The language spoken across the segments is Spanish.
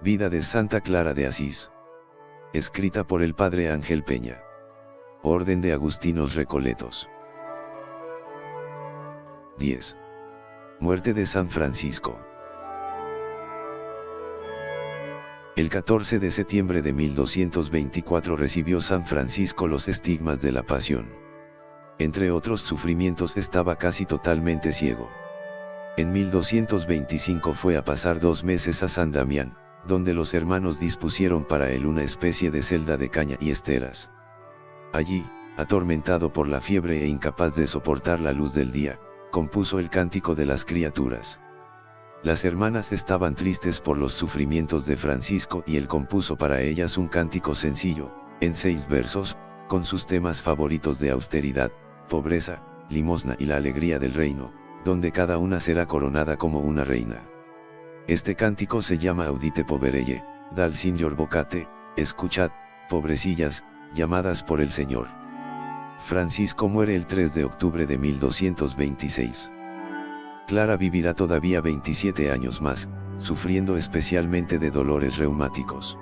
Vida de Santa Clara de Asís. Escrita por el Padre Ángel Peña. Orden de Agustinos Recoletos. 10. Muerte de San Francisco. El 14 de septiembre de 1224 recibió San Francisco los estigmas de la pasión. Entre otros sufrimientos estaba casi totalmente ciego. En 1225 fue a pasar 2 meses a San Damián, donde los hermanos dispusieron para él una especie de celda de caña y esteras. Allí, atormentado por la fiebre e incapaz de soportar la luz del día, compuso el Cántico de las Criaturas. Las hermanas estaban tristes por los sufrimientos de Francisco y él compuso para ellas un cántico sencillo, en 6 versos, con sus temas favoritos de austeridad, pobreza, limosna y la alegría del reino, donde cada una será coronada como una reina. Este cántico se llama Audite Poverelle, dal Signor Vocate, escuchad, pobrecillas, llamadas por el Señor. Francisco muere el 3 de octubre de 1226. Clara vivirá todavía 27 años más, sufriendo especialmente de dolores reumáticos.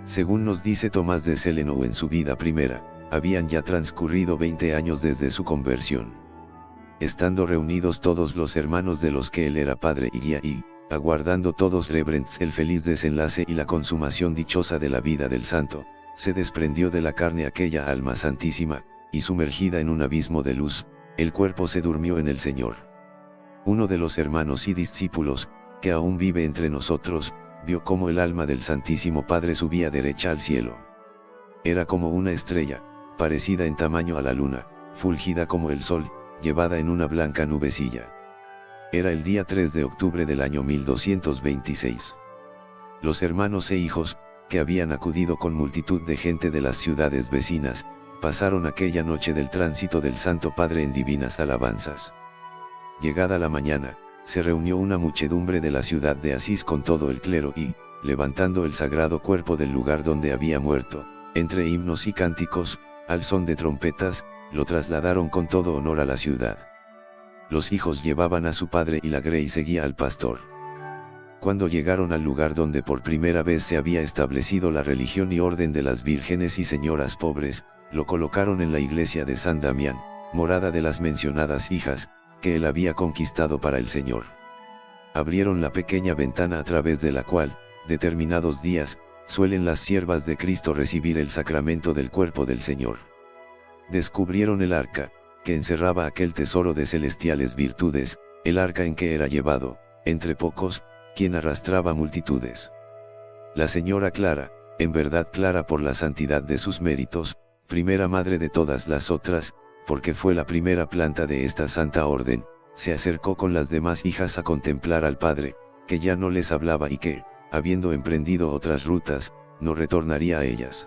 Según nos dice Tomás de Celano en su vida primera, habían ya transcurrido 20 años desde su conversión. Estando reunidos todos los hermanos de los que él era padre y guía y, aguardando todos reverentes el feliz desenlace y la consumación dichosa de la vida del santo, se desprendió de la carne aquella alma santísima, y sumergida en un abismo de luz, el cuerpo se durmió en el Señor. Uno de los hermanos y discípulos, que aún vive entre nosotros, vio cómo el alma del Santísimo Padre subía derecha al cielo. Era como una estrella, parecida en tamaño a la luna, fulgida como el sol, llevada en una blanca nubecilla. Era el día 3 de octubre del año 1226. Los hermanos e hijos, que habían acudido con multitud de gente de las ciudades vecinas, pasaron aquella noche del tránsito del Santo Padre en divinas alabanzas. Llegada la mañana, se reunió una muchedumbre de la ciudad de Asís con todo el clero y, levantando el sagrado cuerpo del lugar donde había muerto, entre himnos y cánticos, al son de trompetas, lo trasladaron con todo honor a la ciudad. Los hijos llevaban a su padre y la grey seguía al pastor. Cuando llegaron al lugar donde por primera vez se había establecido la religión y orden de las vírgenes y señoras pobres, lo colocaron en la iglesia de San Damián, morada de las mencionadas hijas, que él había conquistado para el Señor. Abrieron la pequeña ventana a través de la cual, determinados días, suelen las siervas de Cristo recibir el sacramento del cuerpo del Señor. Descubrieron el arca, que encerraba aquel tesoro de celestiales virtudes, el arca en que era llevado, entre pocos, quien arrastraba multitudes. La señora Clara, en verdad clara por la santidad de sus méritos, primera madre de todas las otras, porque fue la primera planta de esta santa orden, se acercó con las demás hijas a contemplar al Padre, que ya no les hablaba y que, habiendo emprendido otras rutas, no retornaría a ellas.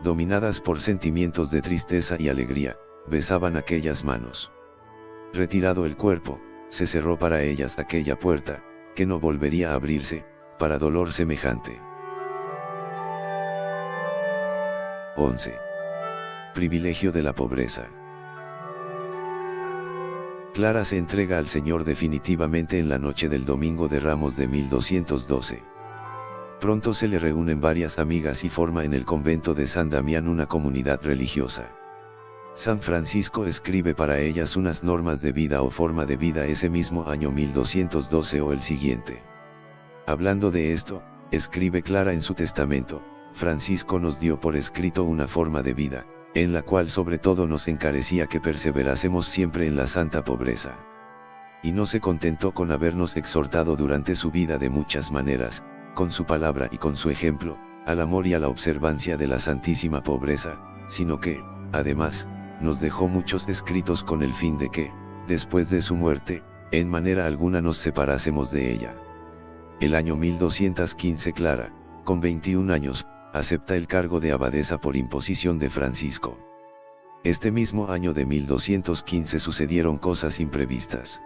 Dominadas por sentimientos de tristeza y alegría, besaban aquellas manos. Retirado el cuerpo, se cerró para ellas aquella puerta, que no volvería a abrirse, para dolor semejante. 11. Privilegio de la pobreza. Clara se entrega al Señor definitivamente en la noche del Domingo de Ramos de 1212. Pronto se le reúnen varias amigas y forma en el convento de San Damián una comunidad religiosa. San Francisco escribe para ellas unas normas de vida o forma de vida ese mismo año 1212 o el siguiente. Hablando de esto, escribe Clara en su testamento: Francisco nos dio por escrito una forma de vida, en la cual sobre todo nos encarecía que perseverásemos siempre en la santa pobreza. Y no se contentó con habernos exhortado durante su vida de muchas maneras, con su palabra y con su ejemplo, al amor y a la observancia de la santísima pobreza, sino que, además, nos dejó muchos escritos con el fin de que, después de su muerte, en manera alguna nos separásemos de ella. El año 1215 Clara, con 21 años, acepta el cargo de abadesa por imposición de Francisco. Este mismo año de 1215 sucedieron cosas imprevistas.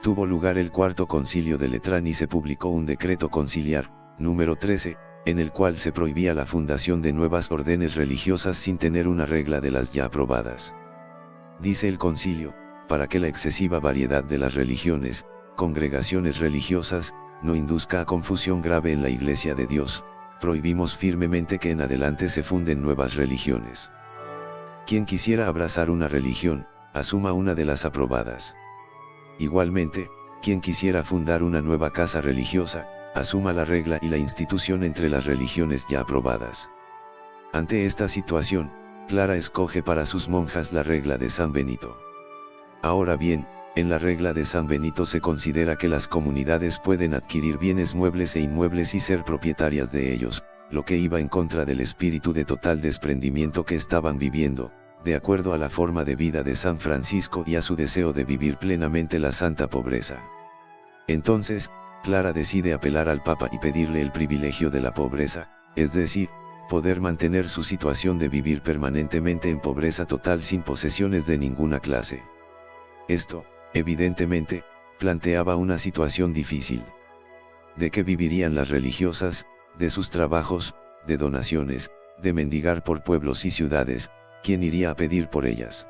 Tuvo lugar el cuarto concilio de Letrán y se publicó un decreto conciliar, número 13, en el cual se prohibía la fundación de nuevas órdenes religiosas sin tener una regla de las ya aprobadas. Dice el concilio: para que la excesiva variedad de las religiones, congregaciones religiosas, no induzca a confusión grave en la Iglesia de Dios, prohibimos firmemente que en adelante se funden nuevas religiones. Quien quisiera abrazar una religión, asuma una de las aprobadas. Igualmente, quien quisiera fundar una nueva casa religiosa, asuma la regla y la institución entre las religiones ya aprobadas. Ante esta situación, Clara escoge para sus monjas la regla de San Benito. Ahora bien, en la regla de San Benito se considera que las comunidades pueden adquirir bienes muebles e inmuebles y ser propietarias de ellos, lo que iba en contra del espíritu de total desprendimiento que estaban viviendo, de acuerdo a la forma de vida de San Francisco y a su deseo de vivir plenamente la santa pobreza. Entonces, Clara decide apelar al Papa y pedirle el privilegio de la pobreza, es decir, poder mantener su situación de vivir permanentemente en pobreza total sin posesiones de ninguna clase. Esto, evidentemente, planteaba una situación difícil. ¿De qué vivirían las religiosas? De sus trabajos, de donaciones, de mendigar por pueblos y ciudades. ¿Quién iría a pedir por ellas?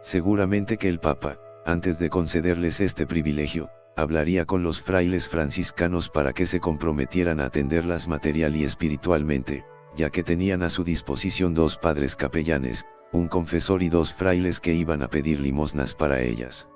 Seguramente que el Papa, antes de concederles este privilegio, hablaría con los frailes franciscanos para que se comprometieran a atenderlas material y espiritualmente, ya que tenían a su disposición 2 padres capellanes, un confesor y 2 frailes que iban a pedir limosnas para ellas.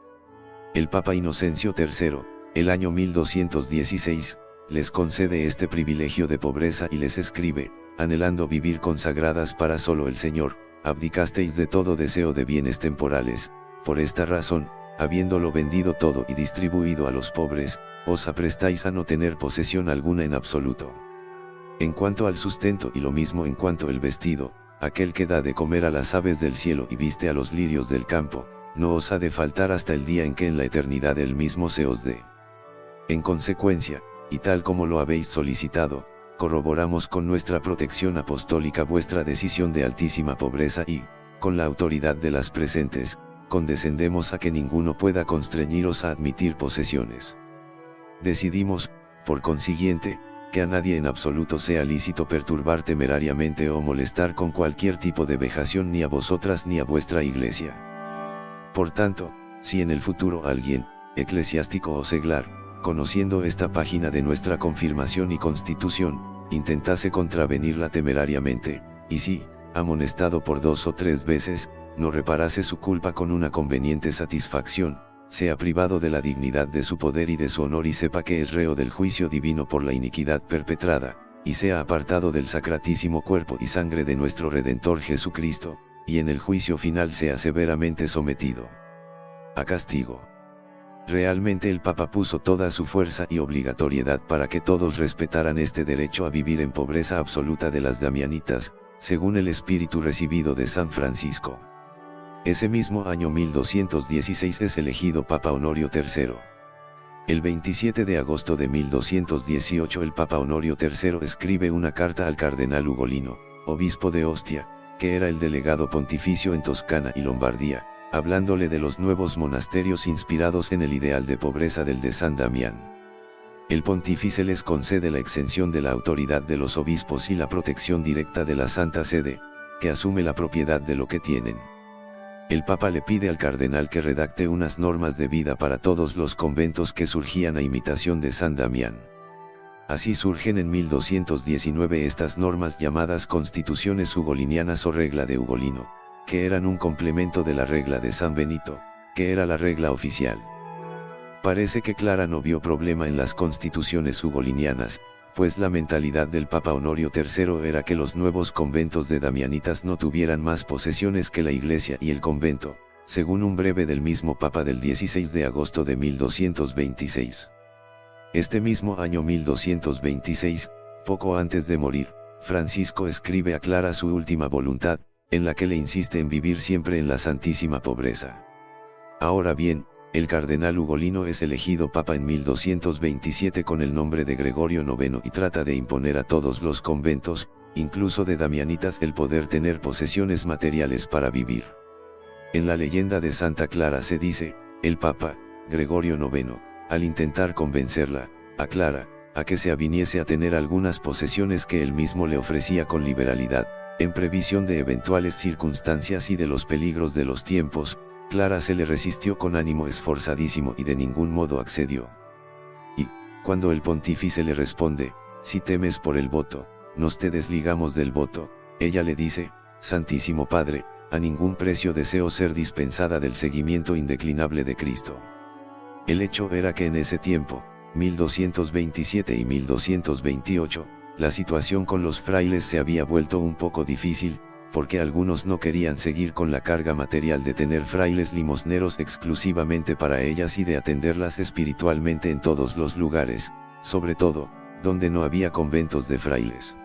El Papa Inocencio III, el año 1216, les concede este privilegio de pobreza y les escribe, anhelando vivir consagradas para solo el Señor, abdicasteis de todo deseo de bienes temporales, por esta razón, habiéndolo vendido todo y distribuido a los pobres, os aprestáis a no tener posesión alguna en absoluto. En cuanto al sustento y lo mismo en cuanto al vestido, aquel que da de comer a las aves del cielo y viste a los lirios del campo, no os ha de faltar hasta el día en que en la eternidad él mismo se os dé. En consecuencia, y tal como lo habéis solicitado, corroboramos con nuestra protección apostólica vuestra decisión de altísima pobreza y, con la autoridad de las presentes, condescendemos a que ninguno pueda constreñiros a admitir posesiones. Decidimos, por consiguiente, que a nadie en absoluto sea lícito perturbar temerariamente o molestar con cualquier tipo de vejación ni a vosotras ni a vuestra Iglesia. Por tanto, si en el futuro alguien, eclesiástico o seglar, conociendo esta página de nuestra confirmación y constitución, intentase contravenirla temerariamente, y si, amonestado por 2 o 3 veces, no reparase su culpa con una conveniente satisfacción, sea privado de la dignidad de su poder y de su honor y sepa que es reo del juicio divino por la iniquidad perpetrada, y sea apartado del sacratísimo cuerpo y sangre de nuestro Redentor Jesucristo, y en el juicio final sea severamente sometido a castigo. Realmente el Papa puso toda su fuerza y obligatoriedad para que todos respetaran este derecho a vivir en pobreza absoluta de las damianitas, según el espíritu recibido de San Francisco. Ese mismo año 1216 es elegido Papa Honorio III. El 27 de agosto de 1218 el Papa Honorio III escribe una carta al cardenal Ugolino, obispo de Ostia, que era el delegado pontificio en Toscana y Lombardía, hablándole de los nuevos monasterios inspirados en el ideal de pobreza del de San Damián. El pontífice les concede la exención de la autoridad de los obispos y la protección directa de la Santa Sede, que asume la propiedad de lo que tienen. El Papa le pide al cardenal que redacte unas normas de vida para todos los conventos que surgían a imitación de San Damián. Así surgen en 1219 estas normas llamadas Constituciones Ugolinianas o Regla de Ugolino, que eran un complemento de la regla de San Benito, que era la regla oficial. Parece que Clara no vio problema en las constituciones ugolinianas, pues la mentalidad del Papa Honorio III era que los nuevos conventos de damianitas no tuvieran más posesiones que la iglesia y el convento, según un breve del mismo Papa del 16 de agosto de 1226. Este mismo año 1226, poco antes de morir, Francisco escribe a Clara su última voluntad, en la que le insiste en vivir siempre en la santísima pobreza. Ahora bien, el cardenal Ugolino es elegido papa en 1227 con el nombre de Gregorio IX y trata de imponer a todos los conventos, incluso de damianitas, el poder tener posesiones materiales para vivir. En la leyenda de Santa Clara se dice, el papa, Gregorio IX, al intentar convencerla, a Clara, a que se aviniese a tener algunas posesiones que él mismo le ofrecía con liberalidad, en previsión de eventuales circunstancias y de los peligros de los tiempos, Clara se le resistió con ánimo esforzadísimo y de ningún modo accedió. Y, Cuando el pontífice le responde, si temes por el voto, nos te desligamos del voto, ella le dice, Santísimo Padre, a ningún precio deseo ser dispensada del seguimiento indeclinable de Cristo. El hecho era que en ese tiempo, 1227 y 1228, la situación con los frailes se había vuelto un poco difícil, porque algunos no querían seguir con la carga material de tener frailes limosneros exclusivamente para ellas y de atenderlas espiritualmente en todos los lugares, sobre todo, donde no había conventos de frailes.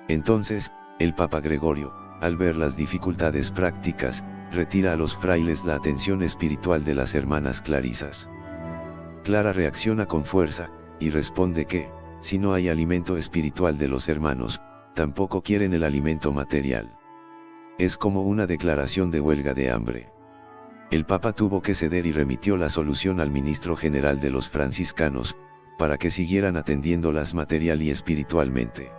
Entonces, el Papa Gregorio, al ver las dificultades prácticas, retira a los frailes la atención espiritual de las hermanas clarisas. Clara reacciona con fuerza, y responde que, si no hay alimento espiritual de los hermanos, tampoco quieren el alimento material. Es como una declaración de huelga de hambre. El Papa tuvo que ceder y remitió la solución al ministro general de los franciscanos, para que siguieran atendiéndolas material y espiritualmente.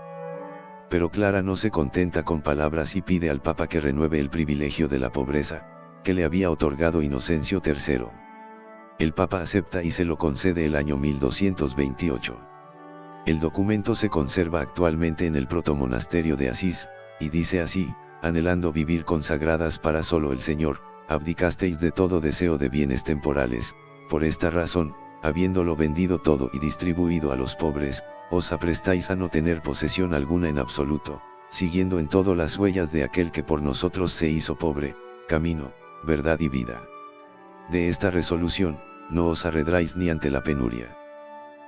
Pero Clara no se contenta con palabras y pide al Papa que renueve el privilegio de la pobreza, que le había otorgado Inocencio III. El Papa acepta y se lo concede el año 1228. El documento se conserva actualmente en el protomonasterio de Asís, y dice así, anhelando vivir consagradas para solo el Señor, abdicasteis de todo deseo de bienes temporales, por esta razón, habiéndolo vendido todo y distribuido a los pobres, os aprestáis a no tener posesión alguna en absoluto, siguiendo en todo las huellas de aquel que por nosotros se hizo pobre, camino, verdad y vida. De esta resolución, no os arredráis ni ante la penuria.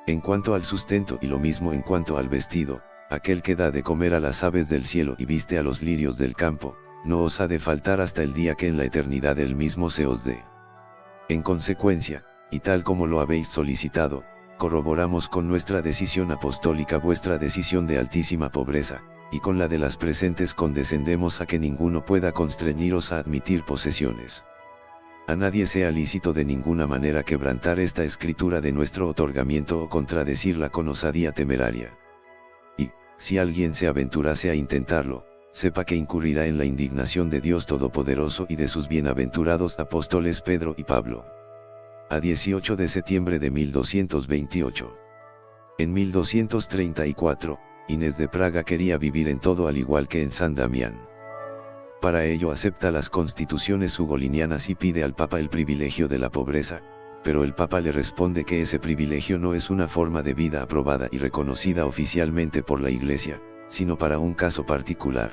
En cuanto al sustento y lo mismo en cuanto al vestido, aquel que da de comer a las aves del cielo y viste a los lirios del campo, no os ha de faltar hasta el día que en la eternidad él mismo se os dé. En consecuencia, y tal como lo habéis solicitado, corroboramos con nuestra decisión apostólica vuestra decisión de altísima pobreza, y con la de las presentes condescendemos a que ninguno pueda constreñiros a admitir posesiones. A nadie sea lícito de ninguna manera quebrantar esta escritura de nuestro otorgamiento o contradecirla con osadía temeraria. Y, si alguien se aventurase a intentarlo, sepa que incurrirá en la indignación de Dios Todopoderoso y de sus bienaventurados apóstoles Pedro y Pablo. A 18 de septiembre de 1228. En 1234, Inés de Praga quería vivir en todo al igual que en San Damián. Para ello acepta las constituciones ugolinianas y pide al Papa el privilegio de la pobreza, pero el Papa le responde que ese privilegio no es una forma de vida aprobada y reconocida oficialmente por la Iglesia, sino para un caso particular.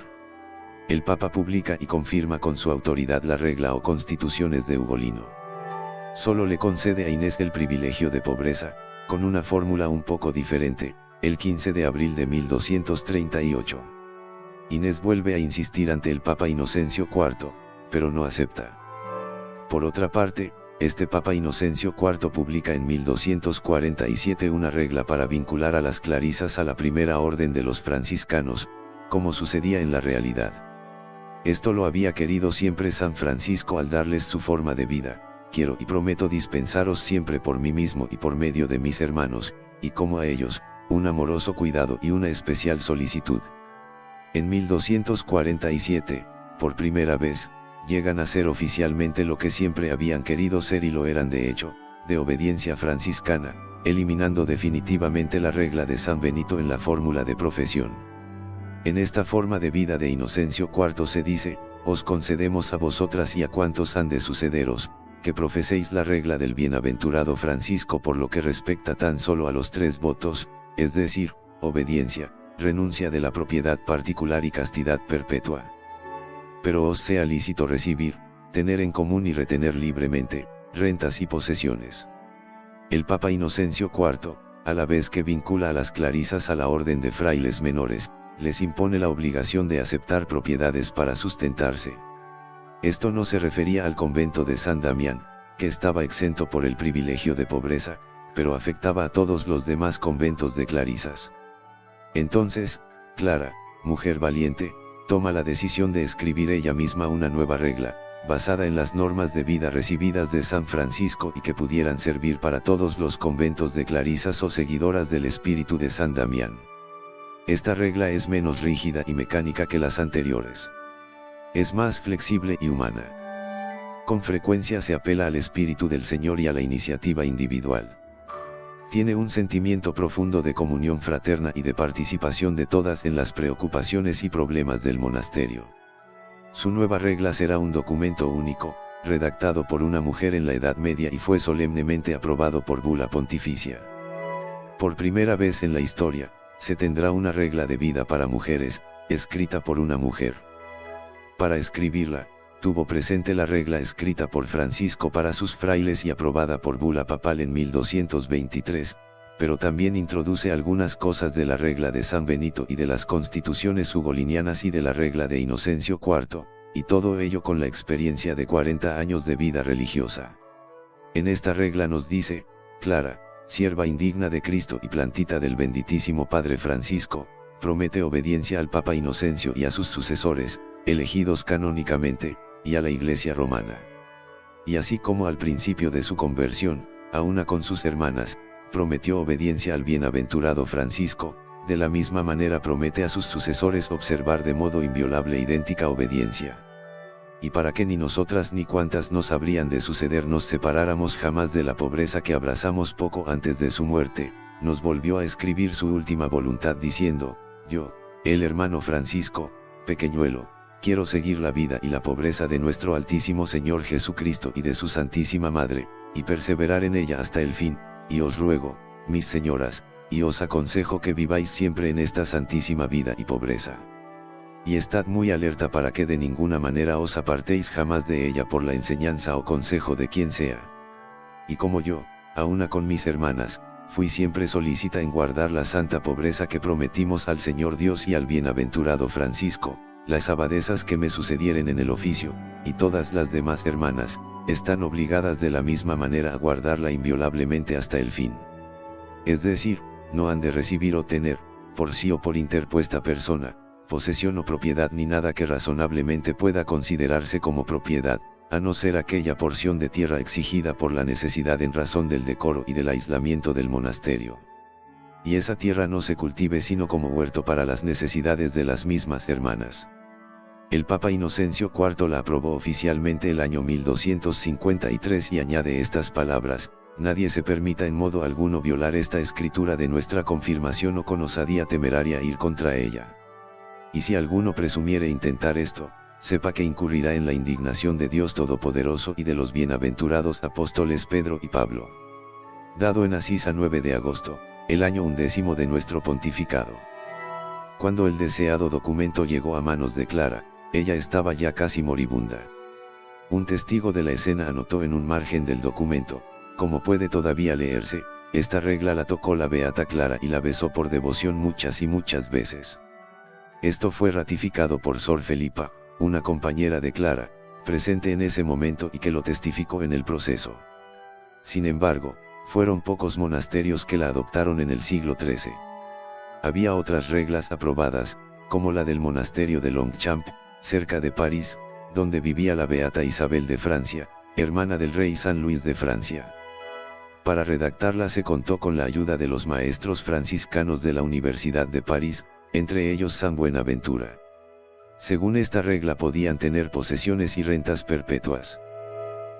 El Papa publica y confirma con su autoridad la regla o constituciones de Ugolino. Solo le concede a Inés el privilegio de pobreza, con una fórmula un poco diferente, el 15 de abril de 1238. Inés vuelve a insistir ante el Papa Inocencio IV, pero no acepta. Por otra parte, este Papa Inocencio IV publica en 1247 una regla para vincular a las clarisas a la primera orden de los franciscanos, como sucedía en la realidad. Esto lo había querido siempre San Francisco al darles su forma de vida: quiero y prometo dispensaros siempre por mí mismo y por medio de mis hermanos, y como a ellos, un amoroso cuidado y una especial solicitud. En 1247, por primera vez, llegan a ser oficialmente lo que siempre habían querido ser y lo eran de hecho, de obediencia franciscana, eliminando definitivamente la regla de San Benito en la fórmula de profesión. En esta forma de vida de Inocencio IV se dice: os concedemos a vosotras y a cuantos han de sucederos, que profeséis la regla del bienaventurado Francisco por lo que respecta tan solo a los 3 votos, es decir, obediencia, renuncia de la propiedad particular y castidad perpetua. Pero os sea lícito recibir, tener en común y retener libremente, rentas y posesiones. El Papa Inocencio IV, a la vez que vincula a las clarisas a la orden de frailes menores, les impone la obligación de aceptar propiedades para sustentarse. Esto no se refería al convento de San Damián, que estaba exento por el privilegio de pobreza, pero afectaba a todos los demás conventos de clarisas. Entonces, Clara, mujer valiente, toma la decisión de escribir ella misma una nueva regla, basada en las normas de vida recibidas de San Francisco y que pudieran servir para todos los conventos de clarisas o seguidoras del espíritu de San Damián. Esta regla es menos rígida y mecánica que las anteriores. Es más flexible y humana. Con frecuencia se apela al espíritu del Señor y a la iniciativa individual. Tiene un sentimiento profundo de comunión fraterna y de participación de todas en las preocupaciones y problemas del monasterio. Su nueva regla será un documento único, redactado por una mujer en la Edad Media y fue solemnemente aprobado por bula pontificia. Por primera vez en la historia, se tendrá una regla de vida para mujeres, escrita por una mujer. Para escribirla, tuvo presente la regla escrita por Francisco para sus frailes y aprobada por bula papal en 1223, pero también introduce algunas cosas de la regla de San Benito y de las constituciones ugolinianas y de la regla de Inocencio IV, y todo ello con la experiencia de 40 años de vida religiosa. En esta regla nos dice: Clara, sierva indigna de Cristo y plantita del benditísimo Padre Francisco, promete obediencia al Papa Inocencio y a sus sucesores, elegidos canónicamente, y a la Iglesia romana. Y así como al principio de su conversión, a una con sus hermanas, prometió obediencia al bienaventurado Francisco, de la misma manera promete a sus sucesores observar de modo inviolable idéntica obediencia. Y para que ni nosotras ni cuantas nos habrían de suceder nos separáramos jamás de la pobreza que abrazamos poco antes de su muerte, nos volvió a escribir su última voluntad diciendo: yo, el hermano Francisco, pequeñuelo, quiero seguir la vida y la pobreza de nuestro Altísimo Señor Jesucristo y de su Santísima Madre, y perseverar en ella hasta el fin, y os ruego, mis señoras, y os aconsejo que viváis siempre en esta santísima vida y pobreza. Y estad muy alerta para que de ninguna manera os apartéis jamás de ella por la enseñanza o consejo de quien sea. Y como yo, a una con mis hermanas, fui siempre solícita en guardar la santa pobreza que prometimos al Señor Dios y al bienaventurado Francisco, las abadesas que me sucedieren en el oficio, y todas las demás hermanas, están obligadas de la misma manera a guardarla inviolablemente hasta el fin. Es decir, no han de recibir o tener, por sí o por interpuesta persona, posesión o propiedad ni nada que razonablemente pueda considerarse como propiedad, a no ser aquella porción de tierra exigida por la necesidad en razón del decoro y del aislamiento del monasterio. Y esa tierra no se cultive sino como huerto para las necesidades de las mismas hermanas. El Papa Inocencio IV la aprobó oficialmente el año 1253 y añade estas palabras: nadie se permita en modo alguno violar esta escritura de nuestra confirmación o con osadía temeraria ir contra ella. Y si alguno presumiere intentar esto, sepa que incurrirá en la indignación de Dios Todopoderoso y de los bienaventurados apóstoles Pedro y Pablo. Dado en Asís a 9 de agosto, el año 11 de nuestro pontificado. Cuando el deseado documento llegó a manos de Clara, ella estaba ya casi moribunda. Un testigo de la escena anotó en un margen del documento: como puede todavía leerse, esta regla la tocó la beata Clara y la besó por devoción muchas y muchas veces. Esto fue ratificado por Sor Felipa, una compañera de Clara, presente en ese momento y que lo testificó en el proceso. Sin embargo, fueron pocos monasterios que la adoptaron en el siglo XIII. Había otras reglas aprobadas, como la del monasterio de Longchamp, cerca de París, donde vivía la beata Isabel de Francia, hermana del rey San Luis de Francia. Para redactarla se contó con la ayuda de los maestros franciscanos de la Universidad de París, entre ellos San Buenaventura. Según esta regla podían tener posesiones y rentas perpetuas.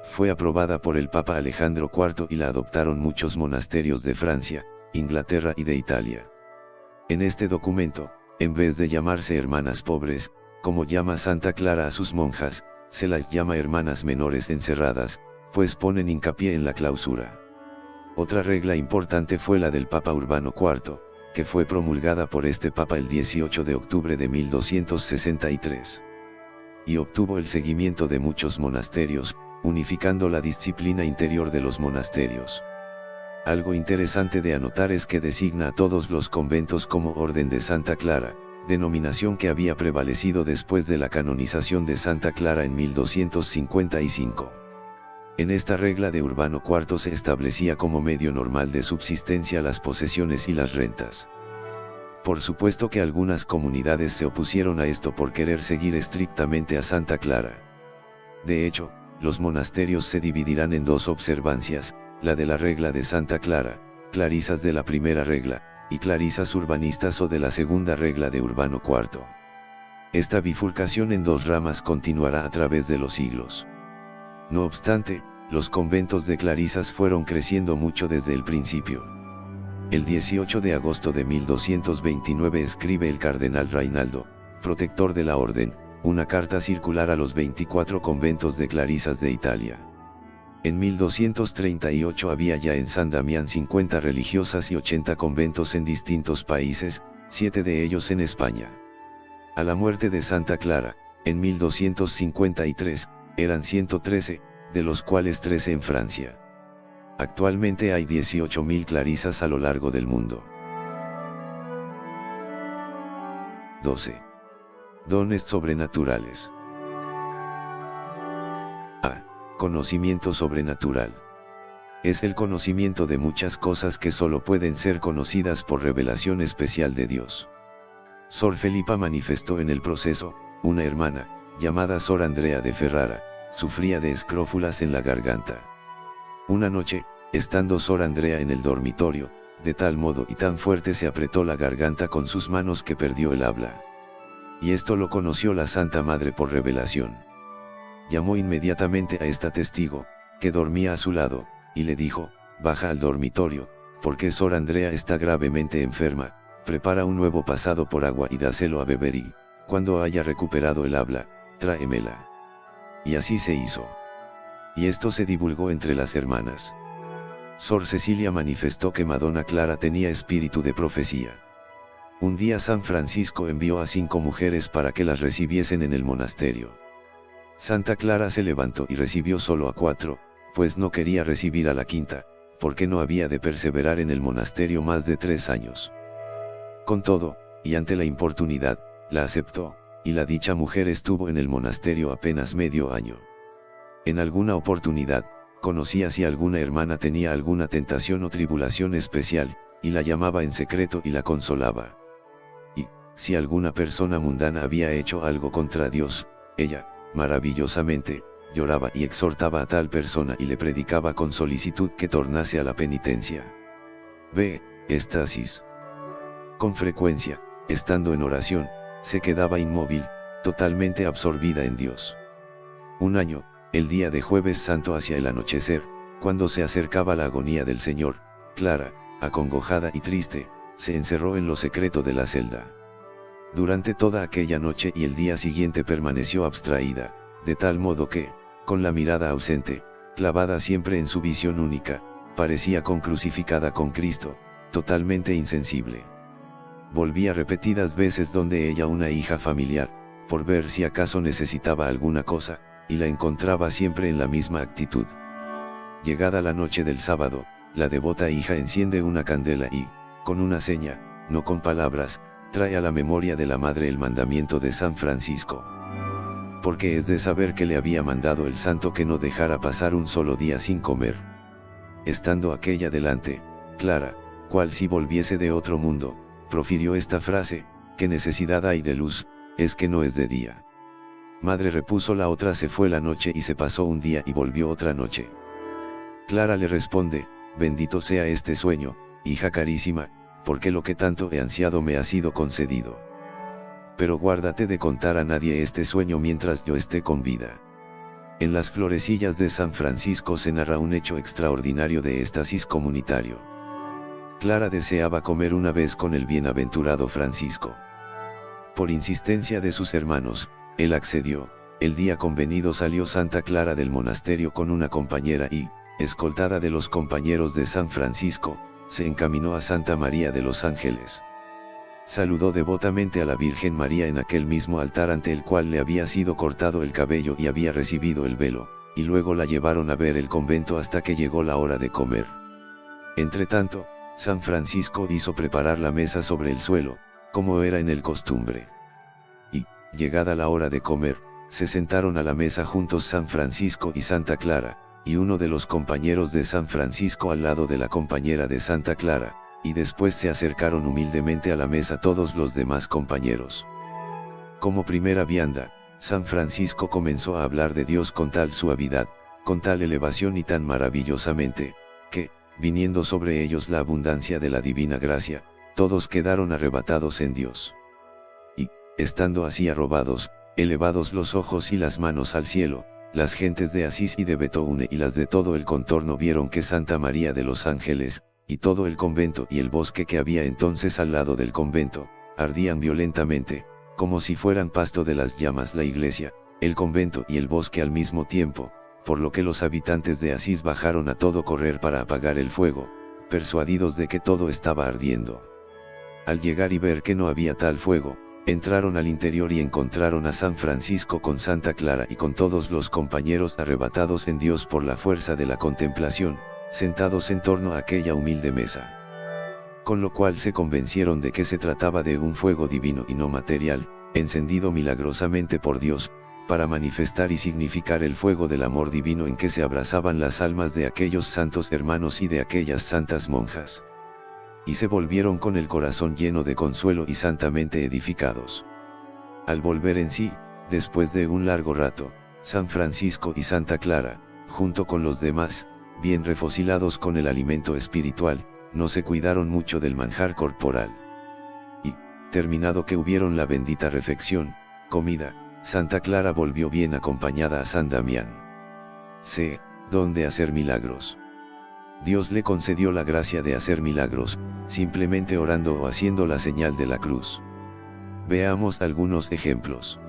Fue aprobada por el Papa Alejandro IV y la adoptaron muchos monasterios de Francia, Inglaterra y de Italia. En este documento, en vez de llamarse hermanas pobres, como llama Santa Clara a sus monjas, se las llama hermanas menores encerradas, pues ponen hincapié en la clausura. Otra regla importante fue la del Papa Urbano IV, que fue promulgada por este Papa el 18 de octubre de 1263. Y obtuvo el seguimiento de muchos monasterios, unificando la disciplina interior de los monasterios. Algo interesante de anotar es que designa a todos los conventos como Orden de Santa Clara, denominación que había prevalecido después de la canonización de Santa Clara en 1255. En esta regla de Urbano IV se establecía como medio normal de subsistencia las posesiones y las rentas. Por supuesto que algunas comunidades se opusieron a esto por querer seguir estrictamente a Santa Clara. De hecho, los monasterios se dividirán en dos observancias, la de la regla de Santa Clara, clarisas de la primera regla, y clarisas urbanistas o de la segunda regla de Urbano IV. Esta bifurcación en dos ramas continuará a través de los siglos. No obstante, los conventos de clarisas fueron creciendo mucho desde el principio. El 18 de agosto de 1229 escribe el cardenal Reinaldo, protector de la orden, una carta circular a los 24 conventos de clarisas de Italia. En 1238 había ya en San Damián 50 religiosas y 80 conventos en distintos países, 7 de ellos en España. A la muerte de Santa Clara, en 1253, eran 113, de los cuales 13 en Francia. Actualmente hay 18.000 clarisas a lo largo del mundo. 12. Dones sobrenaturales. A. Conocimiento sobrenatural. Es el conocimiento de muchas cosas que solo pueden ser conocidas por revelación especial de Dios. Sor Felipa manifestó en el proceso, una hermana, llamada Sor Andrea de Ferrara, sufría de escrófulas en la garganta. Una noche, estando Sor Andrea en el dormitorio, de tal modo y tan fuerte se apretó la garganta con sus manos que perdió el habla. Y esto lo conoció la Santa Madre por revelación. Llamó inmediatamente a esta testigo, que dormía a su lado, y le dijo: baja al dormitorio, porque Sor Andrea está gravemente enferma, prepara un nuevo pasado por agua y dáselo a beber y, cuando haya recuperado el habla, tráemela. Y así se hizo. Y esto se divulgó entre las hermanas. Sor Cecilia manifestó que Madonna Clara tenía espíritu de profecía. Un día San Francisco envió a 5 mujeres para que las recibiesen en el monasterio. Santa Clara se levantó y recibió solo a 4, pues no quería recibir a la quinta, porque no había de perseverar en el monasterio más de 3 años. Con todo, y ante la importunidad, la aceptó, y la dicha mujer estuvo en el monasterio apenas medio año. En alguna oportunidad, conocía si alguna hermana tenía alguna tentación o tribulación especial, y la llamaba en secreto y la consolaba. Y, si alguna persona mundana había hecho algo contra Dios, ella, maravillosamente, lloraba y exhortaba a tal persona y le predicaba con solicitud que tornase a la penitencia. B. Estasis. Con frecuencia, estando en oración, se quedaba inmóvil, totalmente absorbida en Dios. Un año, el día de Jueves Santo hacia el anochecer, cuando se acercaba la agonía del Señor, Clara, acongojada y triste, se encerró en lo secreto de la celda. Durante toda aquella noche y el día siguiente permaneció abstraída, de tal modo que, con la mirada ausente, clavada siempre en su visión única, parecía concrucificada con Cristo, totalmente insensible. Volvía repetidas veces donde ella una hija familiar, por ver si acaso necesitaba alguna cosa, y la encontraba siempre en la misma actitud. Llegada la noche del sábado, la devota hija enciende una candela y, con una seña, no con palabras, trae a la memoria de la madre el mandamiento de San Francisco. Porque es de saber que le había mandado el santo que no dejara pasar un solo día sin comer. Estando aquella delante, Clara, cual si volviese de otro mundo, profirió esta frase: ¿qué necesidad hay de luz? Es que no es de día. Madre, repuso la otra, se fue la noche y se pasó un día y volvió otra noche. Clara le responde: bendito sea este sueño, hija carísima, porque lo que tanto he ansiado me ha sido concedido. Pero guárdate de contar a nadie este sueño mientras yo esté con vida. En las florecillas de San Francisco se narra un hecho extraordinario de éxtasis comunitario. Clara deseaba comer una vez con el bienaventurado Francisco. Por insistencia de sus hermanos, él accedió. El día convenido salió Santa Clara del monasterio con una compañera y, escoltada de los compañeros de San Francisco, se encaminó a Santa María de los Ángeles. Saludó devotamente a la Virgen María en aquel mismo altar ante el cual le había sido cortado el cabello y había recibido el velo, y luego la llevaron a ver el convento hasta que llegó la hora de comer. Entretanto, San Francisco hizo preparar la mesa sobre el suelo, como era en el costumbre. Y, llegada la hora de comer, se sentaron a la mesa juntos San Francisco y Santa Clara, y uno de los compañeros de San Francisco al lado de la compañera de Santa Clara, y después se acercaron humildemente a la mesa todos los demás compañeros. Como primera vianda, San Francisco comenzó a hablar de Dios con tal suavidad, con tal elevación y tan maravillosamente, que, viniendo sobre ellos la abundancia de la divina gracia, todos quedaron arrebatados en Dios. Y, estando así arrobados, elevados los ojos y las manos al cielo, las gentes de Asís y de Betoune y las de todo el contorno vieron que Santa María de los Ángeles, y todo el convento y el bosque que había entonces al lado del convento, ardían violentamente, como si fueran pasto de las llamas la iglesia, el convento y el bosque al mismo tiempo, por lo que los habitantes de Asís bajaron a todo correr para apagar el fuego, persuadidos de que todo estaba ardiendo. Al llegar y ver que no había tal fuego, entraron al interior y encontraron a San Francisco con Santa Clara y con todos los compañeros arrebatados en Dios por la fuerza de la contemplación, sentados en torno a aquella humilde mesa. Con lo cual se convencieron de que se trataba de un fuego divino y no material, encendido milagrosamente por Dios, para manifestar y significar el fuego del amor divino en que se abrazaban las almas de aquellos santos hermanos y de aquellas santas monjas. Y se volvieron con el corazón lleno de consuelo y santamente edificados. Al volver en sí, después de un largo rato, San Francisco y Santa Clara, junto con los demás, bien refocilados con el alimento espiritual, no se cuidaron mucho del manjar corporal. Y, terminado que hubieron la bendita refección, comida, Santa Clara volvió bien acompañada a San Damián. C. Donde hacer milagros. Dios le concedió la gracia de hacer milagros, simplemente orando o haciendo la señal de la cruz. Veamos algunos ejemplos.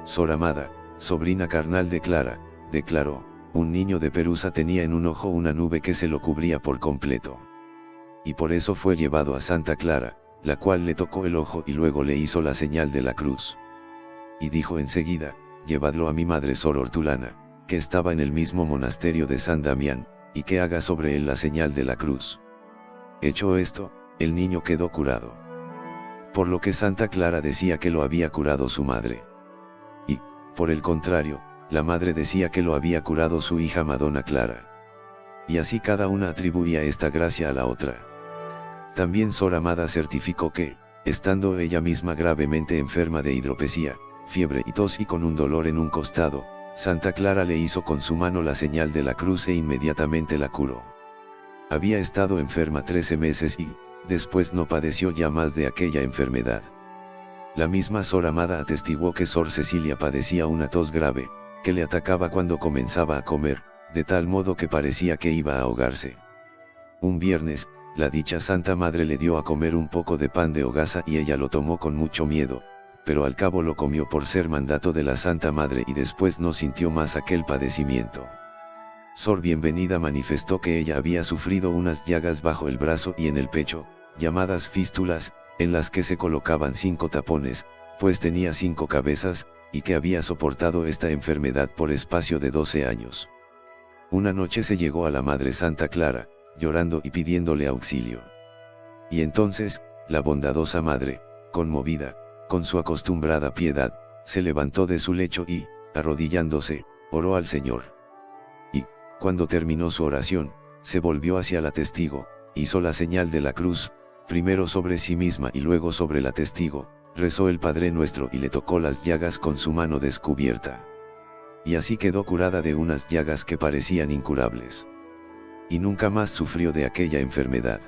Sor Amada, sobrina carnal de Clara, declaró: un niño de Perusa tenía en un ojo una nube que se lo cubría por completo. Y por eso fue llevado a Santa Clara, la cual le tocó el ojo y luego le hizo la señal de la cruz. Y dijo enseguida: llevadlo a mi madre Sor Hortulana, que estaba en el mismo monasterio de San Damián, y que haga sobre él la señal de la cruz. Hecho esto, el niño quedó curado. Por lo que Santa Clara decía que lo había curado su madre. Y, por el contrario, la madre decía que lo había curado su hija Madonna Clara. Y así cada una atribuía esta gracia a la otra. También Sor Amada certificó que, estando ella misma gravemente enferma de hidropesía, fiebre y tos y con un dolor en un costado, Santa Clara le hizo con su mano la señal de la cruz e inmediatamente la curó. Había estado enferma 13 meses y, después no padeció ya más de aquella enfermedad. La misma Sor Amada atestiguó que Sor Cecilia padecía una tos grave, que le atacaba cuando comenzaba a comer, de tal modo que parecía que iba a ahogarse. Un viernes, la dicha Santa Madre le dio a comer un poco de pan de hogaza y ella lo tomó con mucho miedo, pero al cabo lo comió por ser mandato de la Santa Madre y después no sintió más aquel padecimiento. Sor Bienvenida manifestó que ella había sufrido unas llagas bajo el brazo y en el pecho, llamadas fístulas, en las que se colocaban 5 tapones, pues tenía 5 cabezas, y que había soportado esta enfermedad por espacio de 12 años. Una noche se llegó a la Madre Santa Clara, llorando y pidiéndole auxilio. Y entonces, la bondadosa Madre, conmovida, con su acostumbrada piedad, se levantó de su lecho y, arrodillándose, oró al Señor. Y, cuando terminó su oración, se volvió hacia la testigo, hizo la señal de la cruz, primero sobre sí misma y luego sobre la testigo, rezó el Padre Nuestro y le tocó las llagas con su mano descubierta. Y así quedó curada de unas llagas que parecían incurables. Y nunca más sufrió de aquella enfermedad.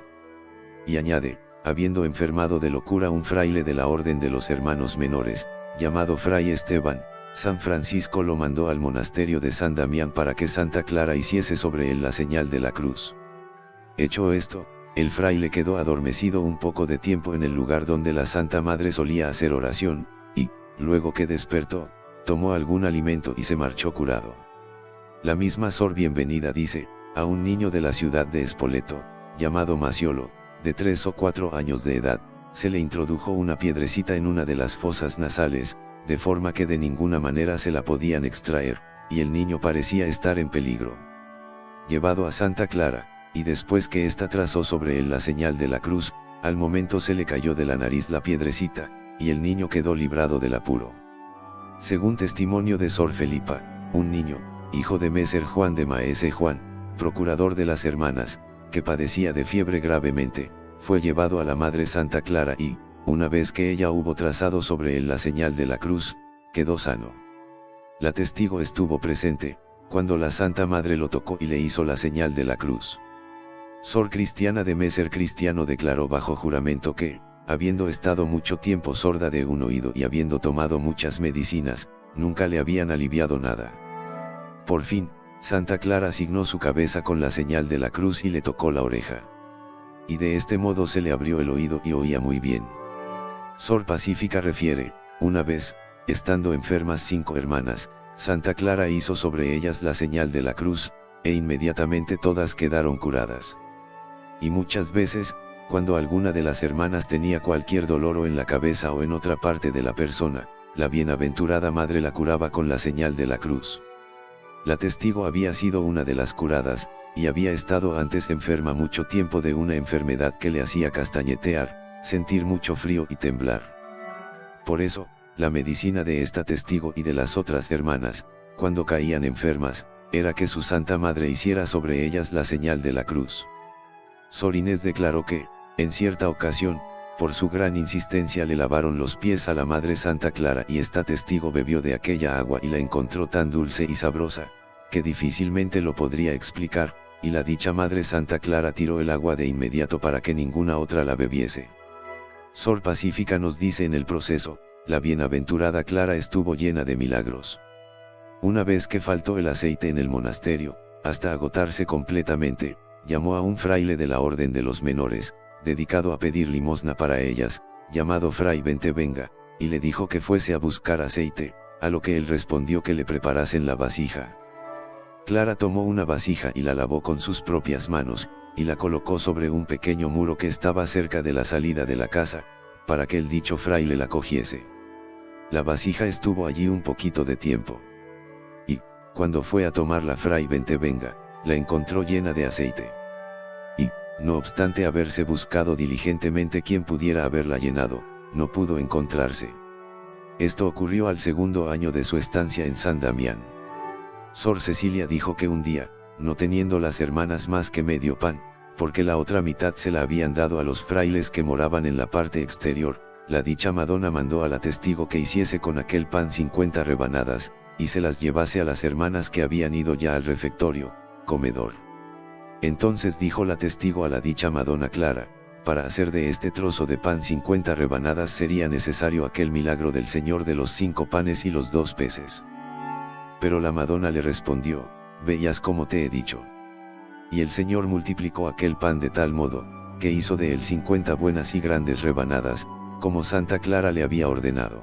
Y añade: habiendo enfermado de locura un fraile de la Orden de los Hermanos Menores, llamado Fray Esteban, San Francisco lo mandó al monasterio de San Damián para que Santa Clara hiciese sobre él la señal de la cruz. Hecho esto, el fraile quedó adormecido un poco de tiempo en el lugar donde la Santa Madre solía hacer oración, y, luego que despertó, tomó algún alimento y se marchó curado. La misma Sor Bienvenida dice: a un niño de la ciudad de Spoleto, llamado Maciolo, de 3 o 4 años de edad, se le introdujo una piedrecita en una de las fosas nasales, de forma que de ninguna manera se la podían extraer, y el niño parecía estar en peligro. Llevado a Santa Clara, y después que ésta trazó sobre él la señal de la cruz, al momento se le cayó de la nariz la piedrecita, y el niño quedó librado del apuro. Según testimonio de Sor Felipa, un niño, hijo de Messer Juan de Maese Juan, procurador de las hermanas, que padecía de fiebre gravemente, fue llevado a la Madre Santa Clara y, una vez que ella hubo trazado sobre él la señal de la cruz, quedó sano. La testigo estuvo presente, cuando la Santa Madre lo tocó y le hizo la señal de la cruz. Sor Cristiana de Messer Cristiano declaró bajo juramento que, habiendo estado mucho tiempo sorda de un oído y habiendo tomado muchas medicinas, nunca le habían aliviado nada. Por fin, Santa Clara asignó su cabeza con la señal de la cruz y le tocó la oreja. y de este modo se le abrió el oído y oía muy bien. Sor Pacífica refiere, una vez, estando enfermas 5 hermanas, Santa Clara hizo sobre ellas la señal de la cruz, e inmediatamente todas quedaron curadas. Y muchas veces, cuando alguna de las hermanas tenía cualquier dolor o en la cabeza o en otra parte de la persona, la bienaventurada madre la curaba con la señal de la cruz. La testigo había sido una de las curadas, y había estado antes enferma mucho tiempo de una enfermedad que le hacía castañetear, sentir mucho frío y temblar. Por eso, la medicina de esta testigo y de las otras hermanas, cuando caían enfermas, era que su Santa Madre hiciera sobre ellas la señal de la cruz. Sor Inés declaró que, en cierta ocasión, por su gran insistencia le lavaron los pies a la Madre Santa Clara y esta testigo bebió de aquella agua y la encontró tan dulce y sabrosa, que difícilmente lo podría explicar, y la dicha Madre Santa Clara tiró el agua de inmediato para que ninguna otra la bebiese. Sor Pacífica nos dice en el proceso, la bienaventurada Clara estuvo llena de milagros. Una vez que faltó el aceite en el monasterio, hasta agotarse completamente, llamó a un fraile de la Orden de los Menores, dedicado a pedir limosna para ellas, llamado Fray Bentevenga, y le dijo que fuese a buscar aceite, a lo que él respondió que le preparasen la vasija. Clara tomó una vasija y la lavó con sus propias manos, y la colocó sobre un pequeño muro que estaba cerca de la salida de la casa, para que el dicho fraile la cogiese. La vasija estuvo allí un poquito de tiempo. Y, cuando fue a tomarla Fray Bentevenga, la encontró llena de aceite. Y, no obstante haberse buscado diligentemente quien pudiera haberla llenado, no pudo encontrarse. Esto ocurrió al 2.º año de su estancia en San Damián. Sor Cecilia dijo que un día, no teniendo las hermanas más que medio pan, porque la otra mitad se la habían dado a los frailes que moraban en la parte exterior, la dicha Madonna mandó a la testigo que hiciese con aquel pan 50 rebanadas, y se las llevase a las hermanas que habían ido ya al refectorio, comedor. Entonces dijo la testigo a la dicha Madonna Clara, para hacer de este trozo de pan 50 rebanadas sería necesario aquel milagro del Señor de los 5 panes y los 2 peces. Pero la Madonna le respondió, veías como te he dicho. Y el Señor multiplicó aquel pan de tal modo, que hizo de él 50 buenas y grandes rebanadas, como Santa Clara le había ordenado.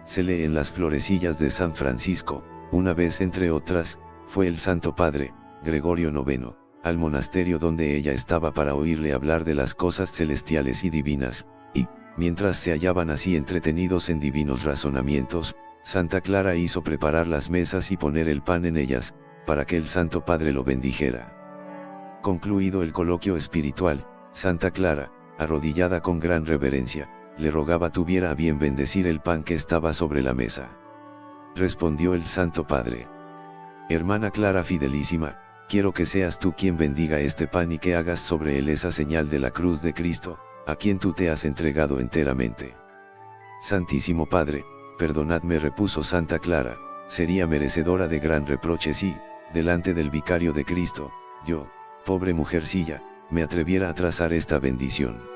Se lee en las florecillas de San Francisco, una vez entre otras, fue el Santo Padre, Gregorio IX, al monasterio donde ella estaba para oírle hablar de las cosas celestiales y divinas, y, mientras se hallaban así entretenidos en divinos razonamientos, Santa Clara hizo preparar las mesas y poner el pan en ellas, para que el Santo Padre lo bendijera. Concluido el coloquio espiritual, Santa Clara, arrodillada con gran reverencia, le rogaba tuviera a bien bendecir el pan que estaba sobre la mesa. Respondió el Santo Padre: Hermana Clara fidelísima, quiero que seas tú quien bendiga este pan y que hagas sobre él esa señal de la cruz de Cristo, a quien tú te has entregado enteramente. Santísimo Padre, perdonadme, repuso Santa Clara, sería merecedora de gran reproche si, delante del vicario de Cristo, yo, pobre mujercilla, me atreviera a trazar esta bendición.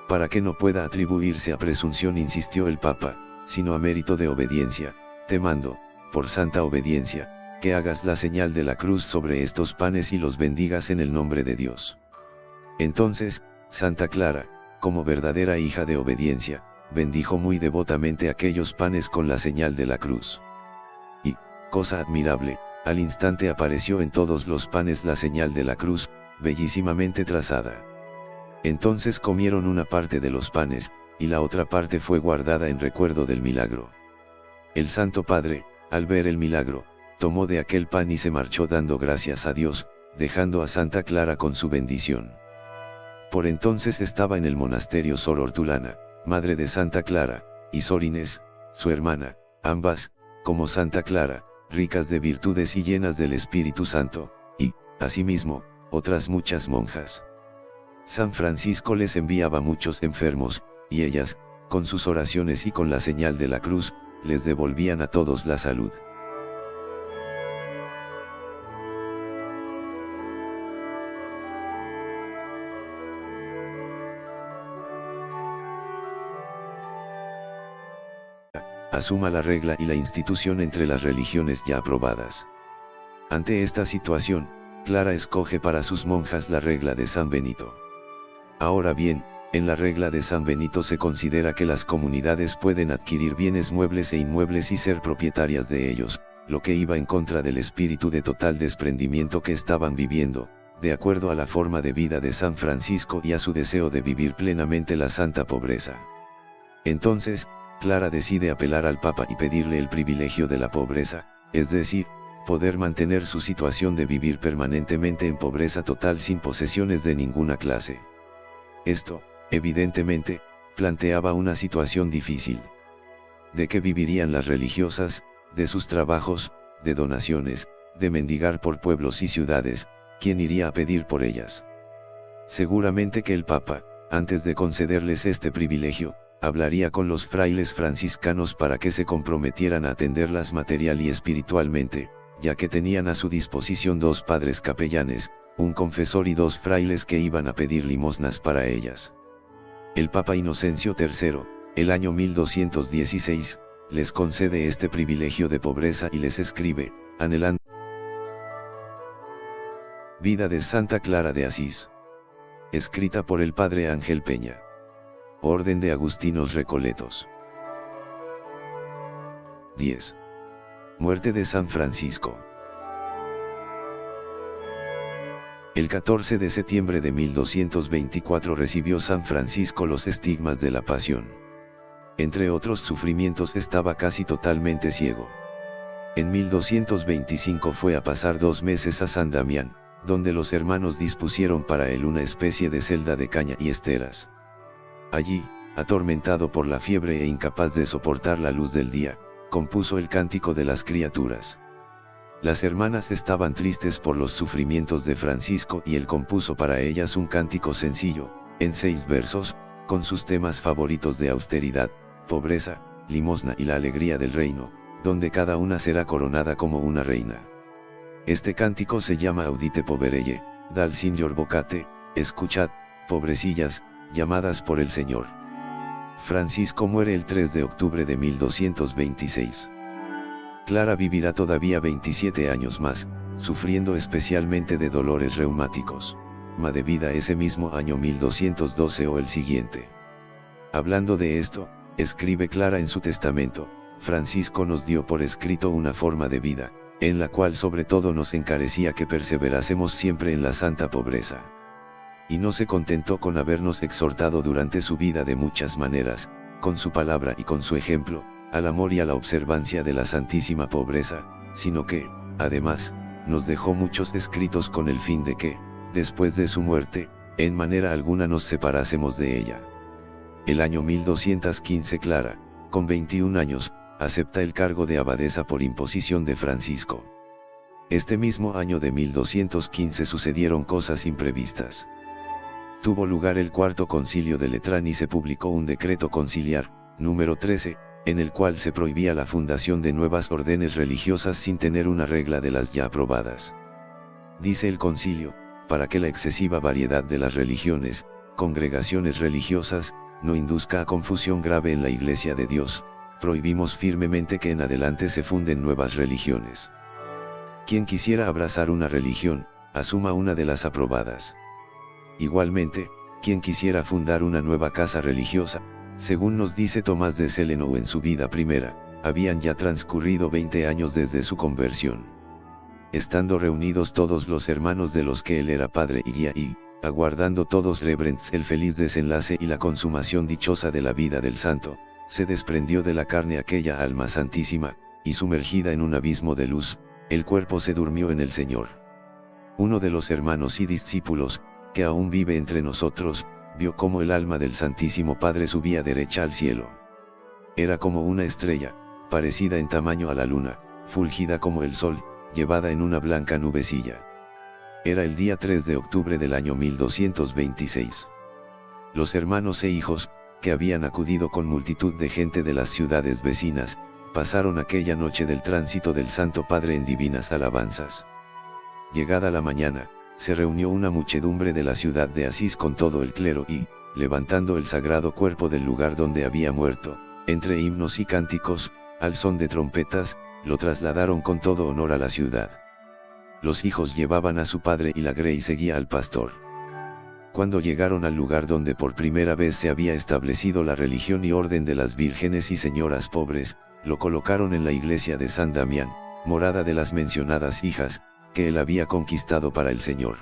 Para que no pueda atribuirse a presunción, insistió el Papa, sino a mérito de obediencia, te mando, por santa obediencia, que hagas la señal de la cruz sobre estos panes y los bendigas en el nombre de Dios. Entonces, Santa Clara, como verdadera hija de obediencia, bendijo muy devotamente aquellos panes con la señal de la cruz. Y, cosa admirable, al instante apareció en todos los panes la señal de la cruz, bellísimamente trazada. Entonces comieron una parte de los panes, y la otra parte fue guardada en recuerdo del milagro. El Santo Padre, al ver el milagro, tomó de aquel pan y se marchó dando gracias a Dios, dejando a Santa Clara con su bendición. Por entonces estaba en el monasterio Sor Hortulana, madre de Santa Clara, y Sor Inés, su hermana, ambas, como Santa Clara, ricas de virtudes y llenas del Espíritu Santo, y, asimismo, otras muchas monjas. San Francisco les enviaba muchos enfermos, y ellas, con sus oraciones y con la señal de la cruz, les devolvían a todos la salud. Asuma la regla y la institución entre las religiones ya aprobadas. Ante esta situación, Clara escoge para sus monjas la regla de San Benito. Ahora bien, en la regla de San Benito se considera que las comunidades pueden adquirir bienes muebles e inmuebles y ser propietarias de ellos, lo que iba en contra del espíritu de total desprendimiento que estaban viviendo, de acuerdo a la forma de vida de San Francisco y a su deseo de vivir plenamente la santa pobreza. Entonces, Clara decide apelar al Papa y pedirle el privilegio de la pobreza, es decir, poder mantener su situación de vivir permanentemente en pobreza total sin posesiones de ninguna clase. Esto, evidentemente, planteaba una situación difícil. ¿De qué vivirían las religiosas? De sus trabajos, de donaciones, de mendigar por pueblos y ciudades. ¿Quién iría a pedir por ellas? Seguramente que el Papa, antes de concederles este privilegio, hablaría con los frailes franciscanos para que se comprometieran a atenderlas material y espiritualmente, ya que tenían a su disposición 2 padres capellanes, un confesor y 2 frailes que iban a pedir limosnas para ellas. El Papa Inocencio III, el año 1216, les concede este privilegio de pobreza y les escribe, anhelando Vida de Santa Clara de Asís. Escrita por el Padre Ángel Peña. Orden de Agustinos Recoletos. 10. Muerte de San Francisco. El 14 de septiembre de 1224 recibió San Francisco los estigmas de la pasión. Entre otros sufrimientos estaba casi totalmente ciego. En 1225 fue a pasar 2 meses a San Damián, donde los hermanos dispusieron para él una especie de celda de caña y esteras. Allí, atormentado por la fiebre e incapaz de soportar la luz del día, compuso el Cántico de las Criaturas. Las hermanas estaban tristes por los sufrimientos de Francisco y él compuso para ellas un cántico sencillo, en 6 versos, con sus temas favoritos de austeridad, pobreza, limosna y la alegría del reino, donde cada una será coronada como una reina. Este cántico se llama Audite Poverelle, dal Signor Vocate, escuchad, pobrecillas, llamadas por el Señor. Francisco muere el 3 de octubre de 1226. Clara vivirá todavía 27 años más, sufriendo especialmente de dolores reumáticos, de vida ese mismo año 1212 o el siguiente. Hablando de esto, escribe Clara en su testamento, Francisco nos dio por escrito una forma de vida, en la cual sobre todo nos encarecía que perseverásemos siempre en la santa pobreza. Y no se contentó con habernos exhortado durante su vida de muchas maneras, con su palabra y con su ejemplo, al amor y a la observancia de la santísima pobreza, sino que, además, nos dejó muchos escritos con el fin de que, después de su muerte, en manera alguna nos separásemos de ella. El año 1215 Clara, con 21 años, acepta el cargo de abadesa por imposición de Francisco. Este mismo año de 1215 sucedieron cosas imprevistas. Tuvo lugar el cuarto concilio de Letrán y se publicó un decreto conciliar, número 13, en el cual se prohibía la fundación de nuevas órdenes religiosas sin tener una regla de las ya aprobadas. Dice el concilio, para que la excesiva variedad de las religiones, congregaciones religiosas, no induzca a confusión grave en la Iglesia de Dios, prohibimos firmemente que en adelante se funden nuevas religiones. Quien quisiera abrazar una religión, asuma una de las aprobadas. Igualmente, quien quisiera fundar una nueva casa religiosa, según nos dice Tomás de Celeno en su vida primera, habían ya transcurrido 20 años desde su conversión. Estando reunidos todos los hermanos de los que él era padre y guía y, aguardando todos reverentes el feliz desenlace y la consumación dichosa de la vida del santo, se desprendió de la carne aquella alma santísima, y sumergida en un abismo de luz, el cuerpo se durmió en el Señor. Uno de los hermanos y discípulos, que aún vive entre nosotros, vio cómo el alma del Santísimo Padre subía derecha al cielo. Era como una estrella, parecida en tamaño a la luna, fulgida como el sol, llevada en una blanca nubecilla. Era el día 3 de octubre del año 1226. Los hermanos e hijos, que habían acudido con multitud de gente de las ciudades vecinas, pasaron aquella noche del tránsito del Santo Padre en divinas alabanzas. Llegada la mañana, se reunió una muchedumbre de la ciudad de Asís con todo el clero y, levantando el sagrado cuerpo del lugar donde había muerto, entre himnos y cánticos, al son de trompetas, lo trasladaron con todo honor a la ciudad. Los hijos llevaban a su padre y la grey seguía al pastor. Cuando llegaron al lugar donde por primera vez se había establecido la religión y orden de las vírgenes y señoras pobres, lo colocaron en la iglesia de San Damián, morada de las mencionadas hijas, que él había conquistado para el Señor.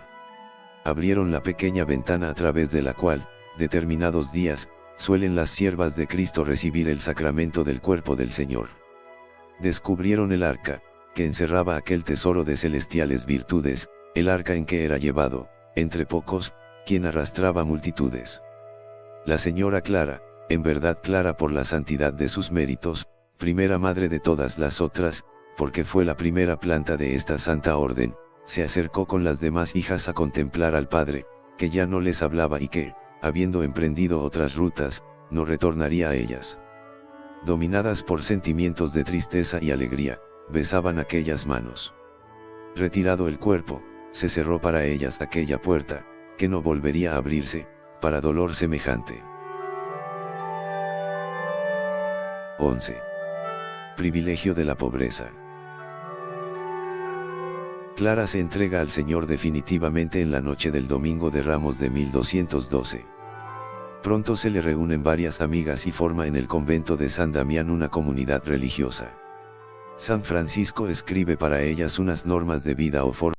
Abrieron la pequeña ventana a través de la cual, determinados días, suelen las siervas de Cristo recibir el sacramento del cuerpo del Señor. Descubrieron el arca, que encerraba aquel tesoro de celestiales virtudes, el arca en que era llevado, entre pocos, quien arrastraba multitudes. La señora Clara, en verdad clara por la santidad de sus méritos, primera madre de todas las otras, porque fue la primera planta de esta santa orden, se acercó con las demás hijas a contemplar al Padre, que ya no les hablaba y que, habiendo emprendido otras rutas, no retornaría a ellas. Dominadas por sentimientos de tristeza y alegría, besaban aquellas manos. Retirado el cuerpo, se cerró para ellas aquella puerta, que no volvería a abrirse, para dolor semejante. 11. Privilegio de la pobreza. Clara se entrega al Señor definitivamente en la noche del Domingo de Ramos de 1212. Pronto se le reúnen varias amigas y forma en el convento de San Damián una comunidad religiosa. San Francisco escribe para ellas unas normas de vida o forma